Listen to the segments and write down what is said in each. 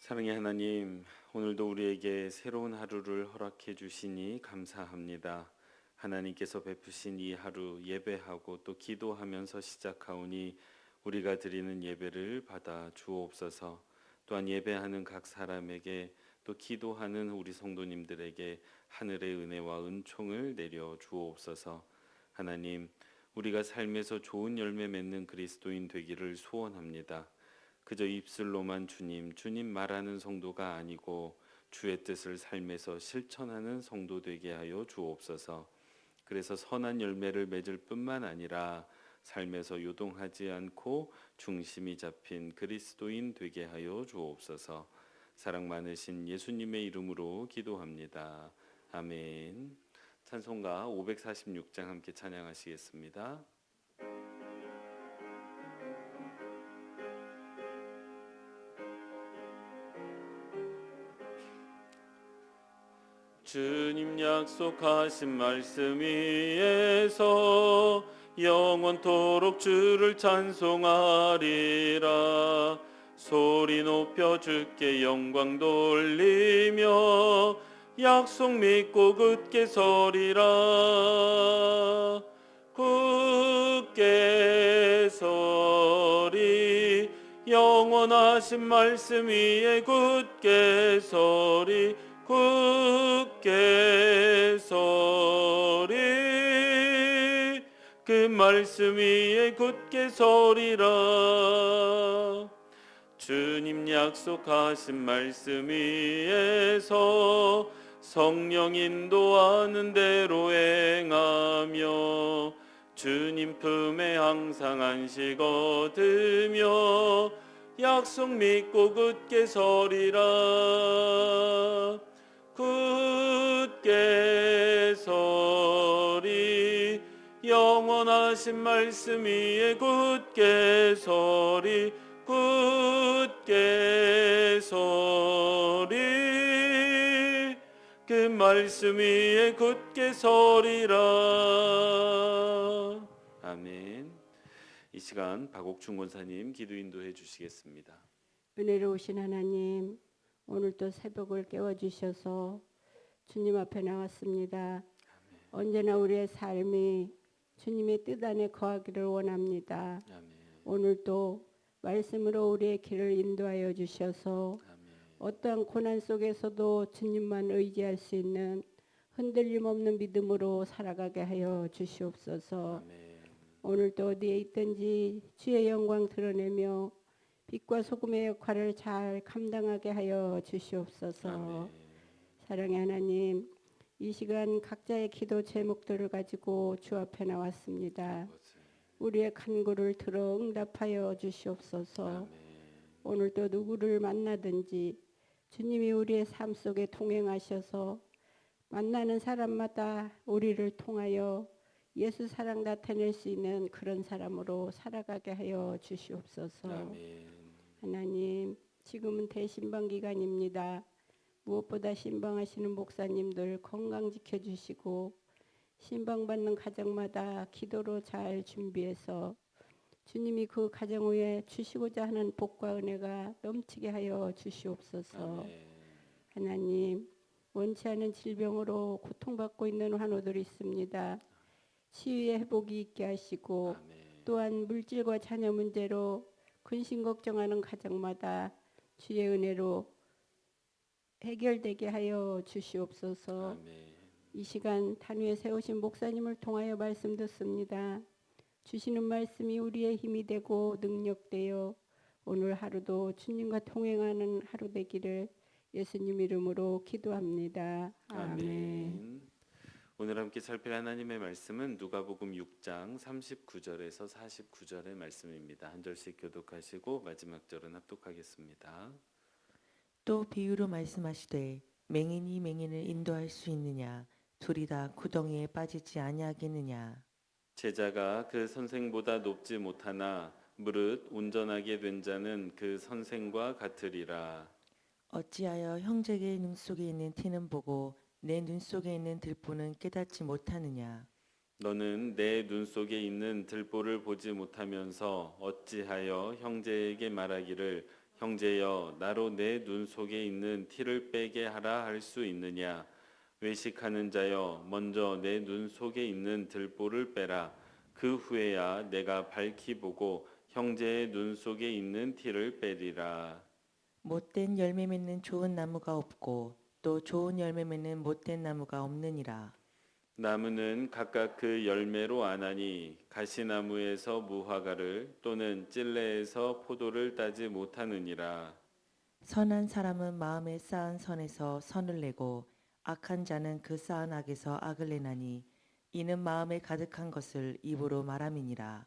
사랑의 하나님, 오늘도 우리에게 새로운 하루를 허락해 주시니 감사합니다. 하나님께서 베푸신 이 하루 예배하고 또 기도하면서 시작하오니 우리가 드리는 예배를 받아 주옵소서. 또한 예배하는 각 사람에게 또 기도하는 우리 성도님들에게 하늘의 은혜와 은총을 내려 주옵소서. 하나님, 우리가 삶에서 좋은 열매 맺는 그리스도인 되기를 소원합니다. 그저 입술로만 주님 말하는 성도가 아니고 주의 뜻을 삶에서 실천하는 성도 되게 하여 주옵소서. 그래서 선한 열매를 맺을 뿐만 아니라 삶에서 요동하지 않고 중심이 잡힌 그리스도인 되게 하여 주옵소서. 사랑 많으신 예수님의 이름으로 기도합니다. 아멘. 찬송가 546장 함께 찬양하시겠습니다. 주님 약속하신 말씀 위에서 영원토록 주를 찬송하리라. 소리 높여 주께 영광 돌리며 약속 믿고 굳게 서리라. 굳게 서리 영원하신 말씀 위에 굳게 서리 굳게 서리 그 말씀 위에 굳게 서리라. 주님 약속하신 말씀 위에서 성령 인도하는 대로 행하며 주님 품에 항상 안식 얻으며 약속 믿고 굳게 서리라. 굳게 서리 영원하신 말씀 위에 굳게 서리 굳게 서리 그 말씀 위에 굳게 서리라. 아멘. 이 시간 박옥춘 권사님 기도 인도해 주시겠습니다. 은혜로우신 하나님, 오늘도 새벽을 깨워주셔서 주님 앞에 나왔습니다. 언제나 우리의 삶이 주님의 뜻 안에 거하기를 원합니다. 오늘도 말씀으로 우리의 길을 인도하여 주셔서 어떠한 고난 속에서도 주님만 의지할 수 있는 흔들림 없는 믿음으로 살아가게 하여 주시옵소서. 오늘도 어디에 있든지 주의 영광 드러내며 빛과 소금의 역할을 잘 감당하게 하여 주시옵소서. 아멘. 사랑의 하나님, 이 시간 각자의 기도 제목들을 가지고 주 앞에 나왔습니다. 우리의 간구를 들어 응답하여 주시옵소서. 아멘. 오늘도 누구를 만나든지 주님이 우리의 삶 속에 동행하셔서 만나는 사람마다 우리를 통하여 예수 사랑 나타낼 수 있는 그런 사람으로 살아가게 하여 주시옵소서. 아멘. 하나님, 지금은 대신방 기간입니다. 무엇보다 신방하시는 목사님들 건강 지켜주시고 신방받는 가정마다 기도로 잘 준비해서 주님이 그 가정 위에 주시고자 하는 복과 은혜가 넘치게 하여 주시옵소서. 아멘. 하나님, 원치 않은 질병으로 고통받고 있는 환우들이 있습니다. 치유의 회복이 있게 하시고 아멘. 또한 물질과 자녀 문제로 근심 걱정하는 가정마다 주의 은혜로 해결되게 하여 주시옵소서. 아멘. 이 시간 단위에 세우신 목사님을 통하여 말씀 듣습니다. 주시는 말씀이 우리의 힘이 되고 능력되어 오늘 하루도 주님과 동행하는 하루 되기를 예수님 이름으로 기도합니다. 아멘. 오늘 함께 살필 하나님의 말씀은 누가복음 6장 39절에서 49절의 말씀입니다. 한 절씩 교독하시고 마지막 절은 합독하겠습니다. 또 비유로 말씀하시되 맹인이 맹인을 인도할 수 있느냐? 둘이 다 구덩이에 빠지지 아니하겠느냐? 제자가 그 선생보다 높지 못하나 무릇 온전하게 된 자는 그 선생과 같으리라. 어찌하여 형제의 눈 속에 있는 티는 보고 내 눈 속에 있는 들보는 깨닫지 못하느냐? 너는 내 눈 속에 있는 들보를 보지 못하면서 어찌하여 형제에게 말하기를 형제여 나로 내 눈 속에 있는 티를 빼게 하라 할 수 있느냐? 외식하는 자여 먼저 내 눈 속에 있는 들보를 빼라. 그 후에야 내가 밝히 보고 형제의 눈 속에 있는 티를 빼리라. 못된 열매 맺는 좋은 나무가 없고 또 좋은 열매 맺는 못된 나무가 없느니라. 나무는 각각 그 열매로 아나니 가시나무에서 무화과를 또는 찔레에서 포도를 따지 못하느니라. 선한 사람은 마음에 쌓은 선에서 선을 내고 악한 자는 그 쌓은 악에서 악을 내나니 이는 마음에 가득한 것을 입으로 말함이니라.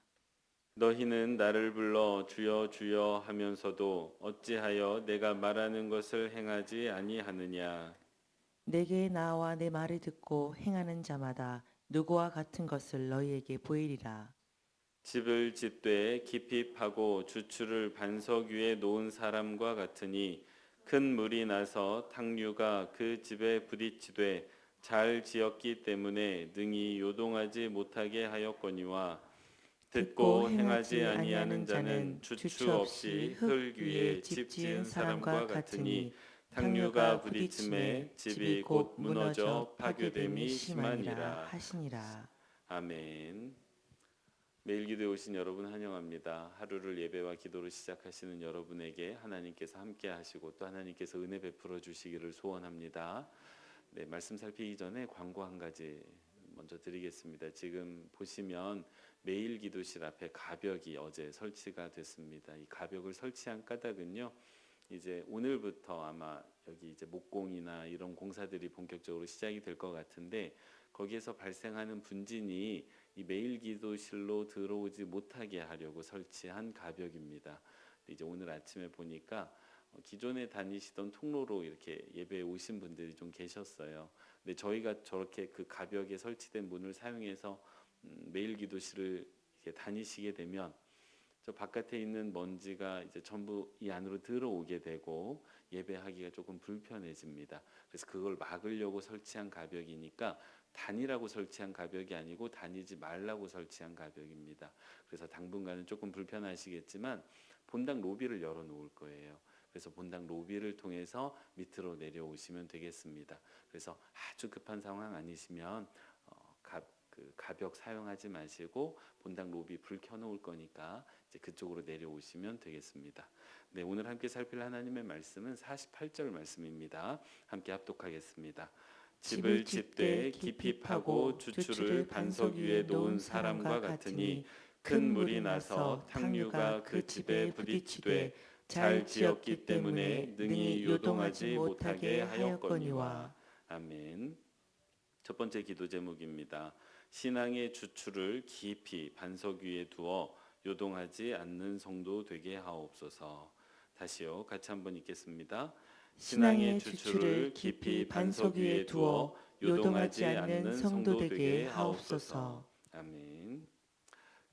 너희는 나를 불러 주여 주여 하면서도 어찌하여 내가 말하는 것을 행하지 아니하느냐. 내게 나와 내 말을 듣고 행하는 자마다 누구와 같은 것을 너희에게 보이리라. 집을 짓되 깊이 파고 주추를 반석 위에 놓은 사람과 같으니 큰 물이 나서 탕류가 그 집에 부딪히되 잘 지었기 때문에 능히 요동하지 못하게 하였거니와 듣고 행하지 아니하는 자는 주추 없이 흙 위에 집 지은 사람과 같으니 탕류가 부딪힘에 집이 곧 무너져 파괴됨이 심하니라. 하시니라. 아멘. 매일 기도에 오신 여러분 환영합니다. 하루를 예배와 기도로 시작하시는 여러분에게 하나님께서 함께 하시고 또 하나님께서 은혜 베풀어 주시기를 소원합니다. 네, 말씀 살피기 전에 광고 한 가지 먼저 드리겠습니다. 지금 보시면 매일 기도실 앞에 가벽이 어제 설치가 됐습니다. 이 가벽을 설치한 까닭은요. 이제 오늘부터 아마 여기 이제 목공이나 이런 공사들이 본격적으로 시작이 될 것 같은데 거기에서 발생하는 분진이 이 매일 기도실로 들어오지 못하게 하려고 설치한 가벽입니다. 이제 오늘 아침에 보니까 기존에 다니시던 통로로 이렇게 예배에 오신 분들이 좀 계셨어요. 근데 저희가 저렇게 그 가벽에 설치된 문을 사용해서 매일 기도실을 이렇게 다니시게 되면 저 바깥에 있는 먼지가 이제 전부 이 안으로 들어오게 되고 예배하기가 조금 불편해집니다. 그래서 그걸 막으려고 설치한 가벽이니까 다니라고 설치한 가벽이 아니고 다니지 말라고 설치한 가벽입니다. 그래서 당분간은 조금 불편하시겠지만 본당 로비를 열어 놓을 거예요. 그래서 본당 로비를 통해서 밑으로 내려오시면 되겠습니다. 그래서 아주 급한 상황 아니시면 그 가벽 사용하지 마시고 본당 로비 불 켜놓을 거니까 이제 그쪽으로 내려오시면 되겠습니다. 네, 오늘 함께 살필 하나님의 말씀은 48절 말씀입니다. 함께 합독하겠습니다. 집을 짓되 깊이 파고 주추를 반석 위에 놓은 사람과 같으니 큰 물이 나서 탕류가 그 집에 부딪히되 잘 지었기 때문에 능히 요동하지 못하게 하였거니와. 아멘. 첫 번째 기도 제목입니다. 신앙의 주추를 깊이 반석 위에 두어 요동하지 않는 성도 되게 하옵소서. 다시요. 같이 한번 읽겠습니다. 신앙의 주추를 깊이 반석 위에 두어 요동하지 않는 성도 되게 하옵소서. 아멘.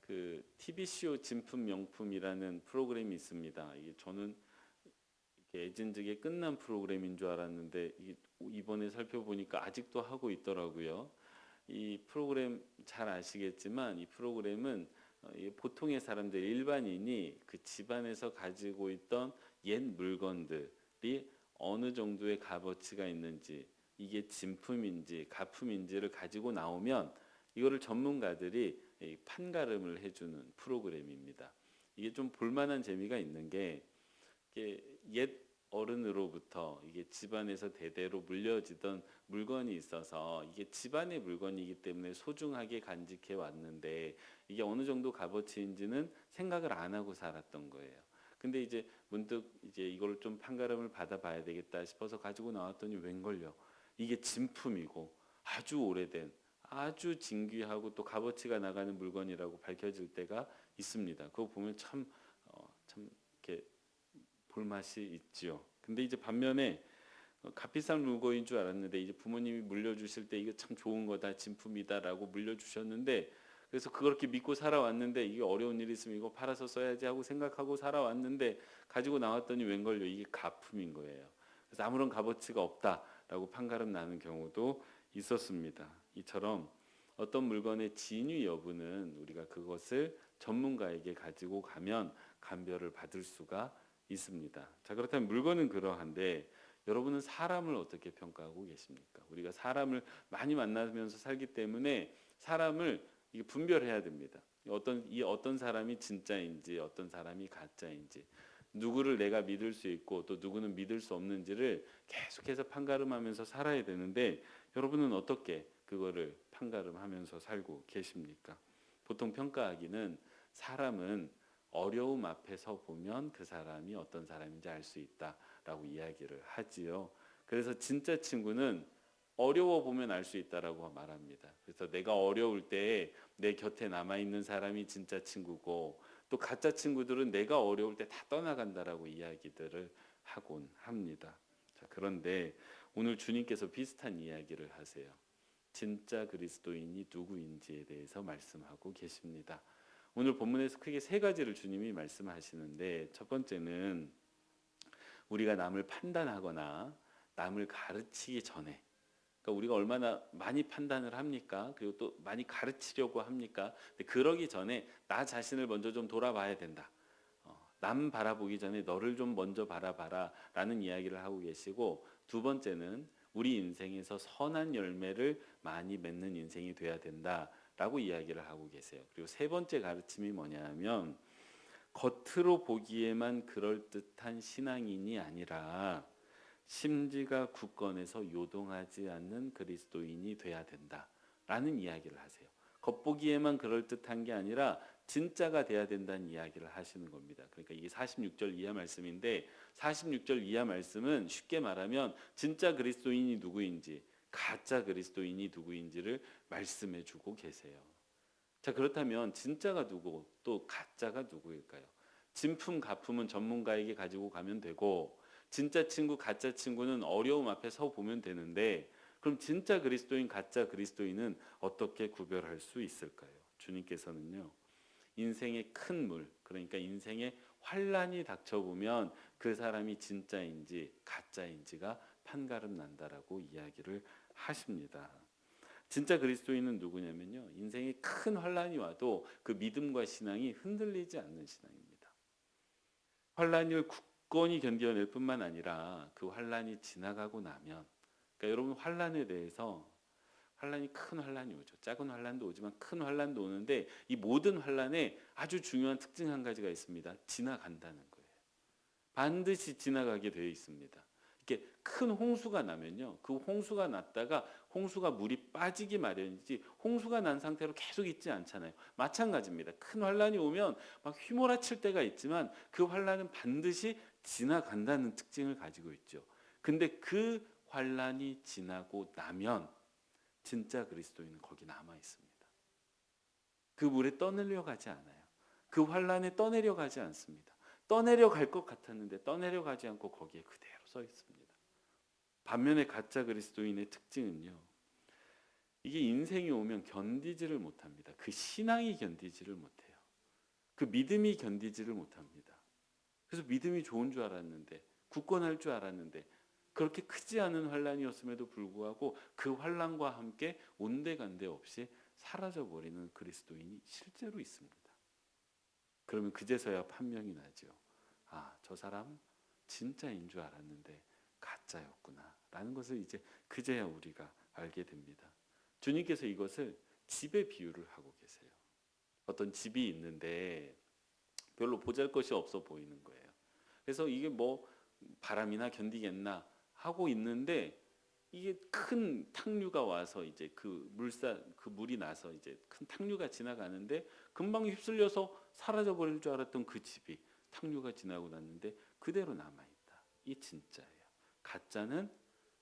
그 TV쇼 진품 명품이라는 프로그램이 있습니다. 이게 저는 애진즉에 끝난 프로그램인 줄 알았는데 이번에 살펴보니까 아직도 하고 있더라고요. 이 프로그램 잘 아시겠지만 이 프로그램은 보통의 사람들 일반인이 그 집안에서 가지고 있던 옛 물건들이 어느 정도의 값어치가 있는지 이게 진품인지 가품인지를 가지고 나오면 이거를 전문가들이 판가름을 해주는 프로그램입니다. 이게 좀 볼만한 재미가 있는 게 옛 어른으로부터 이게 집안에서 대대로 물려지던 물건이 있어서 이게 집안의 물건이기 때문에 소중하게 간직해 왔는데 이게 어느 정도 값어치인지는 생각을 안 하고 살았던 거예요. 근데 이제 문득 이제 이걸 좀 판가름을 받아봐야 되겠다 싶어서 가지고 나왔더니 웬걸요? 이게 진품이고 아주 오래된 아주 진귀하고 또 값어치가 나가는 물건이라고 밝혀질 때가 있습니다. 그거 보면 참 이렇게 볼맛이 있지요. 근데 이제 반면에 값비싼 물건인 줄 알았는데 이제 부모님이 물려주실 때 이거 참 좋은 거다 진품이다라고 물려주셨는데 그래서 그렇게 믿고 살아왔는데 이게 어려운 일이 있으면 이거 팔아서 써야지 하고 생각하고 살아왔는데 가지고 나왔더니 웬걸요 이게 가품인 거예요. 그래서 아무런 값어치가 없다라고 판가름 나는 경우도 있었습니다. 이처럼 어떤 물건의 진위 여부는 우리가 그것을 전문가에게 가지고 가면 감별을 받을 수가 있습니다. 자, 그렇다면 물건은 그러한데 여러분은 사람을 어떻게 평가하고 계십니까? 우리가 사람을 많이 만나면서 살기 때문에 사람을 이게 분별해야 됩니다. 어떤 사람이 진짜인지 어떤 사람이 가짜인지, 누구를 내가 믿을 수 있고 또 누구는 믿을 수 없는지를 계속해서 판가름하면서 살아야 되는데 여러분은 어떻게 그거를 판가름하면서 살고 계십니까? 보통 평가하기는 사람은 어려움 앞에서 보면 그 사람이 어떤 사람인지 알 수 있다라고 이야기를 하지요. 그래서 진짜 친구는 어려워 보면 알 수 있다라고 말합니다. 그래서 내가 어려울 때 내 곁에 남아 있는 사람이 진짜 친구고 또 가짜 친구들은 내가 어려울 때 다 떠나간다라고 이야기들을 하곤 합니다. 자, 그런데 오늘 주님께서 비슷한 이야기를 하세요. 진짜 그리스도인이 누구인지에 대해서 말씀하고 계십니다. 오늘 본문에서 크게 세 가지를 주님이 말씀하시는데 첫 번째는 우리가 남을 판단하거나 남을 가르치기 전에, 그러니까 우리가 얼마나 많이 판단을 합니까? 그리고 또 많이 가르치려고 합니까? 근데 그러기 전에 나 자신을 먼저 좀 돌아봐야 된다. 남 바라보기 전에 너를 좀 먼저 바라봐라 라는 이야기를 하고 계시고, 두 번째는 우리 인생에서 선한 열매를 많이 맺는 인생이 돼야 된다라고 이야기를 하고 계세요. 그리고 세 번째 가르침이 뭐냐 하면 겉으로 보기에만 그럴듯한 신앙인이 아니라 심지가 굳건해서 요동하지 않는 그리스도인이 돼야 된다라는 이야기를 하세요. 겉보기에만 그럴듯한 게 아니라 진짜가 돼야 된다는 이야기를 하시는 겁니다. 그러니까 이게 46절 이하 말씀인데 46절 이하 말씀은 쉽게 말하면 진짜 그리스도인이 누구인지 가짜 그리스도인이 누구인지를 말씀해 주고 계세요. 자, 그렇다면 진짜가 누구 또 가짜가 누구일까요? 진품 가품은 전문가에게 가지고 가면 되고 진짜 친구 가짜 친구는 어려움 앞에 서 보면 되는데 그럼 진짜 그리스도인 가짜 그리스도인은 어떻게 구별할 수 있을까요? 주님께서는요, 인생의 큰 물, 그러니까 인생의 환란이 닥쳐보면 그 사람이 진짜인지 가짜인지가 판가름 난다라고 이야기를 하십니다. 진짜 그리스도인은 누구냐면요, 인생에 큰 환란이 와도 그 믿음과 신앙이 흔들리지 않는 신앙입니다. 환란을 굳건히 견뎌낼 뿐만 아니라 그 환란이 지나가고 나면, 그러니까 여러분 환란에 대해서 환란이 큰 환란이 오죠. 작은 환란도 오지만 큰 환란도 오는데 이 모든 환란에 아주 중요한 특징 한 가지가 있습니다. 지나간다는 거예요. 반드시 지나가게 되어 있습니다. 이렇게 큰 홍수가 나면요, 그 홍수가 났다가 홍수가 물이 빠지기 마련이지 홍수가 난 상태로 계속 있지 않잖아요. 마찬가지입니다. 큰 환란이 오면 막 휘몰아칠 때가 있지만 그 환란은 반드시 지나간다는 특징을 가지고 있죠. 근데 그 환란이 지나고 나면 진짜 그리스도인은 거기 남아 있습니다. 그 물에 떠내려 가지 않아요. 그 환란에 떠내려 가지 않습니다. 떠내려 갈 것 같았는데 떠내려 가지 않고 거기에 그대로 서 있습니다. 반면에 가짜 그리스도인의 특징은요, 이게 인생이 오면 견디지를 못합니다. 그 신앙이 견디지를 못해요. 그 믿음이 견디지를 못합니다. 그래서 믿음이 좋은 줄 알았는데, 굳건할 줄 알았는데 그렇게 크지 않은 환란이었음에도 불구하고 그 환란과 함께 온데간데 없이 사라져버리는 그리스도인이 실제로 있습니다. 그러면 그제서야 판명이 나죠. 아, 저 사람 진짜인 줄 알았는데 가짜였구나 라는 것을 이제 그제야 우리가 알게 됩니다. 주님께서 이것을 집에 비유를 하고 계세요. 어떤 집이 있는데 별로 보잘것이 없어 보이는 거예요. 그래서 이게 뭐 바람이나 견디겠나 하고 있는데 이게 큰 탕류가 와서 이제 그 물이 나서 이제 큰 탕류가 지나가는데 금방 휩쓸려서 사라져 버릴 줄 알았던 그 집이 탕류가 지나고 났는데 그대로 남아 있다. 이 진짜예요. 가짜는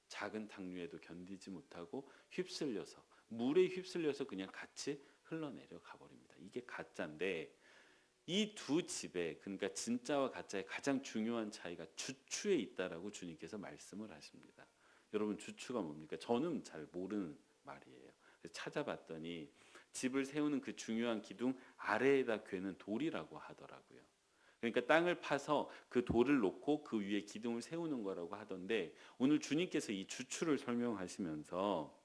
작은 탕류에도 견디지 못하고 휩쓸려서 물에 휩쓸려서 그냥 같이 흘러내려 가버립니다. 이게 가짜인데 이 두 집에, 그러니까 진짜와 가짜의 가장 중요한 차이가 주추에 있다라고 주님께서 말씀을 하십니다. 여러분, 주추가 뭡니까? 저는 잘 모르는 말이에요. 그래서 찾아봤더니 집을 세우는 그 중요한 기둥 아래에다 괴는 돌이라고 하더라고요. 그러니까 땅을 파서 그 돌을 놓고 그 위에 기둥을 세우는 거라고 하던데, 오늘 주님께서 이 주추를 설명하시면서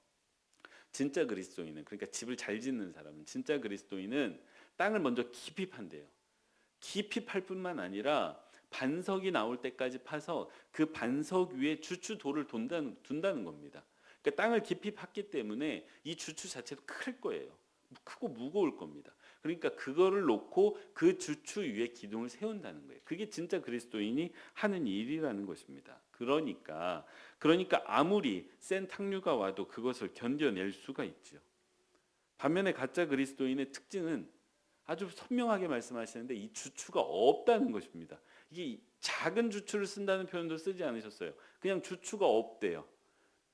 진짜 그리스도인은, 그러니까 집을 잘 짓는 사람은, 진짜 그리스도인은 땅을 먼저 깊이 판대요. 깊이 팔 뿐만 아니라 반석이 나올 때까지 파서 그 반석 위에 주추돌을 둔다는 겁니다. 그러니까 땅을 깊이 팠기 때문에 이 주추 자체도 클 거예요. 크고 무거울 겁니다. 그러니까 그거를 놓고 그 주추 위에 기둥을 세운다는 거예요. 그게 진짜 그리스도인이 하는 일이라는 것입니다. 그러니까 아무리 센 탕류가 와도 그것을 견뎌낼 수가 있죠. 반면에 가짜 그리스도인의 특징은 아주 선명하게 말씀하시는데 이 주추가 없다는 것입니다. 이게 작은 주추를 쓴다는 표현도 쓰지 않으셨어요. 그냥 주추가 없대요.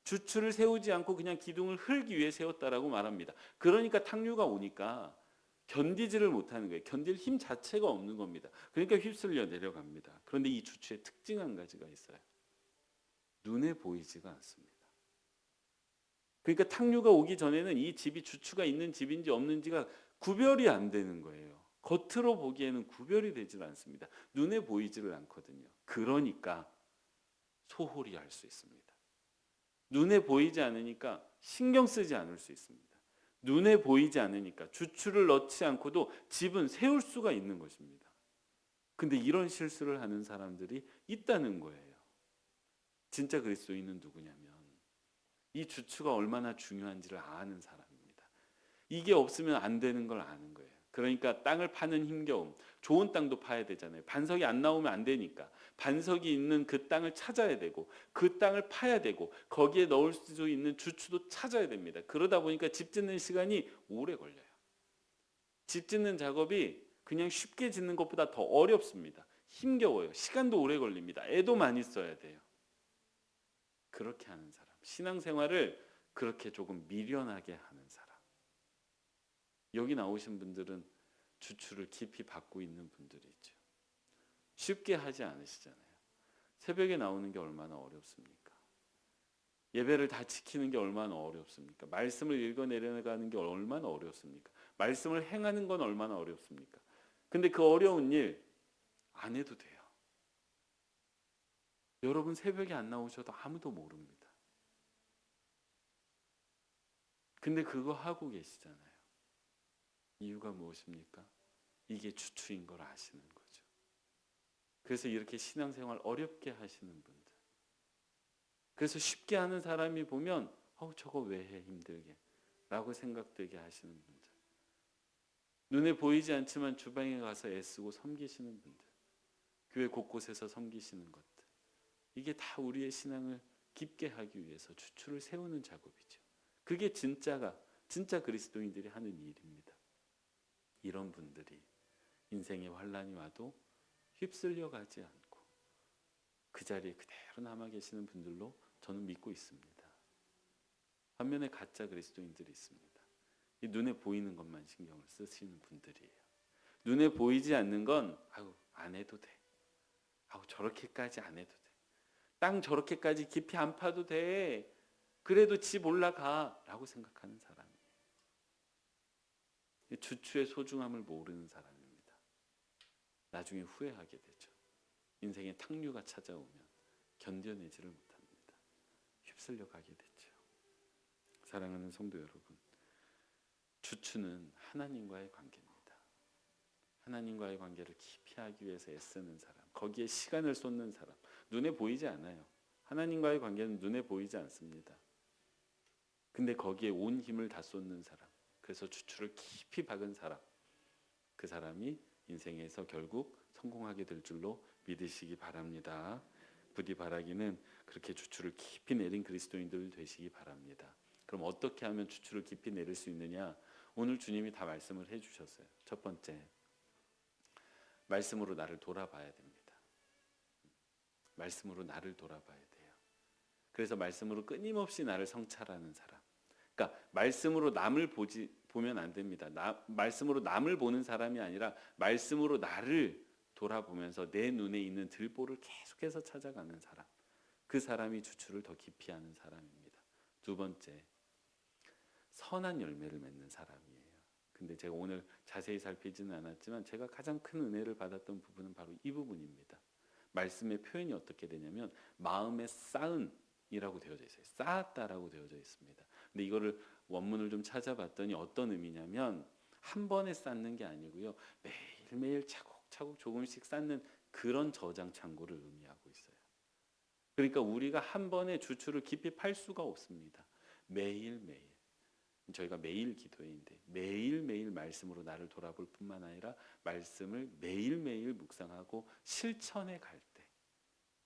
주추를 세우지 않고 그냥 기둥을 흙 위에 세웠다라고 말합니다. 그러니까 탕류가 오니까 견디지를 못하는 거예요. 견딜 힘 자체가 없는 겁니다. 그러니까 휩쓸려 내려갑니다. 그런데 이 주추의 특징 한 가지가 있어요. 눈에 보이지가 않습니다. 그러니까 탕류가 오기 전에는 이 집이 주추가 있는 집인지 없는지가 구별이 안 되는 거예요. 겉으로 보기에는 구별이 되질 않습니다. 눈에 보이지를 않거든요. 그러니까 소홀히 할 수 있습니다. 눈에 보이지 않으니까 신경 쓰지 않을 수 있습니다. 눈에 보이지 않으니까 주추를 넣지 않고도 집은 세울 수가 있는 것입니다. 근데 이런 실수를 하는 사람들이 있다는 거예요. 진짜 그리스도인은 누구냐면 이 주추가 얼마나 중요한지를 아는 사람입니다. 이게 없으면 안 되는 걸 아는 거예요. 그러니까 땅을 파는 힘겨움, 좋은 땅도 파야 되잖아요. 반석이 안 나오면 안 되니까 반석이 있는 그 땅을 찾아야 되고 그 땅을 파야 되고 거기에 넣을 수 있는 주추도 찾아야 됩니다. 그러다 보니까 집 짓는 시간이 오래 걸려요. 집 짓는 작업이 그냥 쉽게 짓는 것보다 더 어렵습니다. 힘겨워요. 시간도 오래 걸립니다. 애도 많이 써야 돼요. 그렇게 하는 사람, 신앙생활을 그렇게 조금 미련하게 하는 사람. 여기 나오신 분들은 주추를 깊이 받고 있는 분들이 있죠. 쉽게 하지 않으시잖아요. 새벽에 나오는 게 얼마나 어렵습니까? 예배를 다 지키는 게 얼마나 어렵습니까? 말씀을 읽어 내려가는 게 얼마나 어렵습니까? 말씀을 행하는 건 얼마나 어렵습니까? 근데 그 어려운 일 안 해도 돼요. 여러분 새벽에 안 나오셔도 아무도 모릅니다. 근데 그거 하고 계시잖아요. 이유가 무엇입니까? 이게 주추인 걸 아시는 거죠. 그래서 이렇게 신앙생활 어렵게 하시는 분들, 그래서 쉽게 하는 사람이 보면 저거 왜 해 힘들게 라고 생각되게 하시는 분들, 눈에 보이지 않지만 주방에 가서 애쓰고 섬기시는 분들, 교회 곳곳에서 섬기시는 것들, 이게 다 우리의 신앙을 깊게 하기 위해서 주추를 세우는 작업이죠. 그게 진짜 그리스도인들이 하는 일입니다. 이런 분들이 인생의 환란이 와도 휩쓸려 가지 않고 그 자리에 그대로 남아 계시는 분들로 저는 믿고 있습니다. 반면에 가짜 그리스도인들이 있습니다. 이 눈에 보이는 것만 신경을 쓰시는 분들이에요. 눈에 보이지 않는 건 안 해도 돼. 저렇게까지 안 해도 돼. 땅 저렇게까지 깊이 안 파도 돼. 그래도 집 올라가 라고 생각하는 사람이에요. 주추의 소중함을 모르는 사람입니다. 나중에 후회하게 되죠. 인생의 탕류가 찾아오면 견뎌내지를 못합니다. 휩쓸려 가게 되죠. 사랑하는 성도 여러분, 주추는 하나님과의 관계입니다. 하나님과의 관계를 깊이 하기 위해서 애쓰는 사람, 거기에 시간을 쏟는 사람, 눈에 보이지 않아요. 하나님과의 관계는 눈에 보이지 않습니다. 근데 거기에 온 힘을 다 쏟는 사람, 그래서 주추를 깊이 박은 사람, 그 사람이 인생에서 결국 성공하게 될 줄로 믿으시기 바랍니다. 부디 바라기는 그렇게 주추를 깊이 내린 그리스도인들 되시기 바랍니다. 그럼 어떻게 하면 주추를 깊이 내릴 수 있느냐? 오늘 주님이 다 말씀을 해주셨어요. 첫 번째, 말씀으로 나를 돌아봐야 됩니다. 말씀으로 나를 돌아봐야 돼요. 그래서 말씀으로 끊임없이 나를 성찰하는 사람. 그러니까 말씀으로 남을 보면 안 됩니다. 말씀으로 남을 보는 사람이 아니라 말씀으로 나를 돌아보면서 내 눈에 있는 들보를 계속해서 찾아가는 사람. 그 사람이 주추를 더 깊이 하는 사람입니다. 두 번째, 선한 열매를 맺는 사람이에요. 근데 제가 오늘 자세히 살피지는 않았지만 제가 가장 큰 은혜를 받았던 부분은 바로 이 부분입니다. 말씀의 표현이 어떻게 되냐면 마음에 쌓은이라고 되어져 있어요. 쌓았다라고 되어져 있습니다. 근데 이거를 원문을 좀 찾아봤더니 어떤 의미냐면 한 번에 쌓는 게 아니고요. 매일매일 차곡차곡 조금씩 쌓는 그런 저장 창고를 의미하고 있어요. 그러니까 우리가 한 번에 주추를 깊이 팔 수가 없습니다. 매일매일 저희가 매일 기도회인데 매일매일 말씀으로 나를 돌아볼 뿐만 아니라 말씀을 매일매일 묵상하고 실천해 갈 때,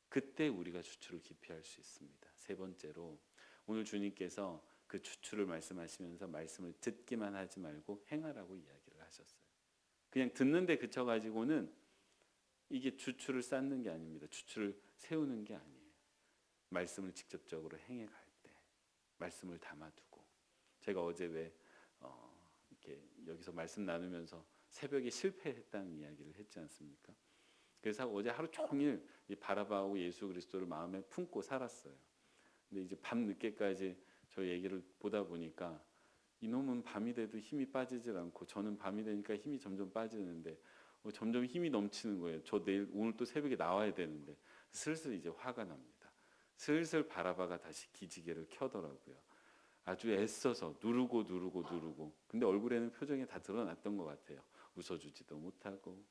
그때 우리가 주추를 깊이 할 수 있습니다. 세 번째로 오늘 주님께서 그 주추를 말씀하시면서 말씀을 듣기만 하지 말고 행하라고 이야기를 하셨어요. 그냥 듣는데 그쳐가지고는 이게 주추를 쌓는 게 아닙니다. 주추를 세우는 게 아니에요. 말씀을 직접적으로 행해 갈 때 말씀을 담아두고, 제가 어제 왜 이렇게 여기서 말씀 나누면서 새벽에 실패했다는 이야기를 했지 않습니까? 그래서 어제 하루 종일 이 바라바하고 예수 그리스도를 마음에 품고 살았어요. 근데 이제 밤 늦게까지 저 얘기를 보다 보니까 이놈은 밤이 돼도 힘이 빠지질 않고 저는 밤이 되니까 힘이 점점 빠지는데 점점 힘이 넘치는 거예요. 저 내일 오늘 또 새벽에 나와야 되는데 슬슬 이제 화가 납니다. 슬슬 바라바가 다시 기지개를 켜더라고요. 아주 애써서 누르고 근데 얼굴에는 표정이 다 드러났던 것 같아요. 웃어주지도 못하고.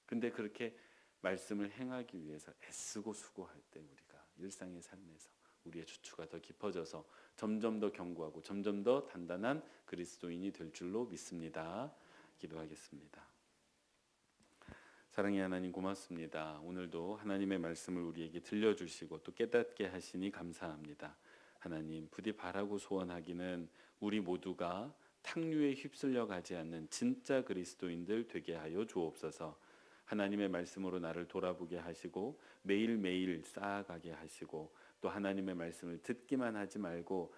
근데 그렇게 말씀을 행하기 위해서 애쓰고 수고할 때 우리가 일상의 삶에서 우리의 주추가 더 깊어져서 점점 더 견고하고 점점 더 단단한 그리스도인이 될 줄로 믿습니다. 기도하겠습니다. 사랑의 하나님, 고맙습니다. 오늘도 하나님의 말씀을 우리에게 들려주시고 또 깨닫게 하시니 감사합니다. 하나님, 부디 바라고 소원하기는 우리 모두가 탕류에 휩쓸려 가지 않는 진짜 그리스도인들 되게 하여 주옵소서. 하나님의 말씀으로 나를 돌아보게 하시고 매일매일 쌓아가게 하시고 또 하나님의 말씀을 듣기만 하지 말고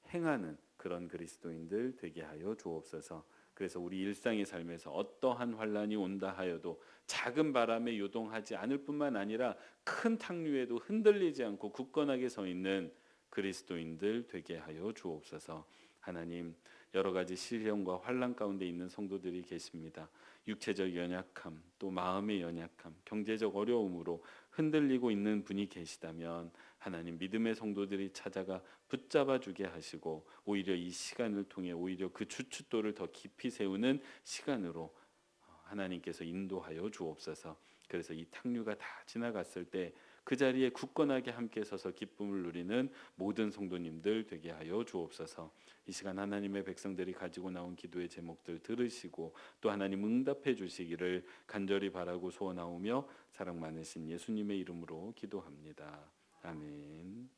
행하는 그런 그리스도인들 되게 하여 주옵소서. 그래서 우리 일상의 삶에서 어떠한 환란이 온다 하여도 작은 바람에 요동하지 않을 뿐만 아니라 큰 탕류에도 흔들리지 않고 굳건하게 서 있는 그리스도인들 되게 하여 주옵소서. 하나님, 여러 가지 시련과 환난 가운데 있는 성도들이 계십니다. 육체적 연약함, 또 마음의 연약함, 경제적 어려움으로 흔들리고 있는 분이 계시다면 하나님, 믿음의 성도들이 찾아가 붙잡아 주게 하시고 오히려 이 시간을 통해 오히려 그 주춧돌을 더 깊이 세우는 시간으로 하나님께서 인도하여 주옵소서. 그래서 이 탕류가 다 지나갔을 때 그 자리에 굳건하게 함께 서서 기쁨을 누리는 모든 성도님들 되게 하여 주옵소서. 이 시간 하나님의 백성들이 가지고 나온 기도의 제목들 들으시고 또 하나님 응답해 주시기를 간절히 바라고 소원하오며 사랑 많으신 예수님의 이름으로 기도합니다. 아멘.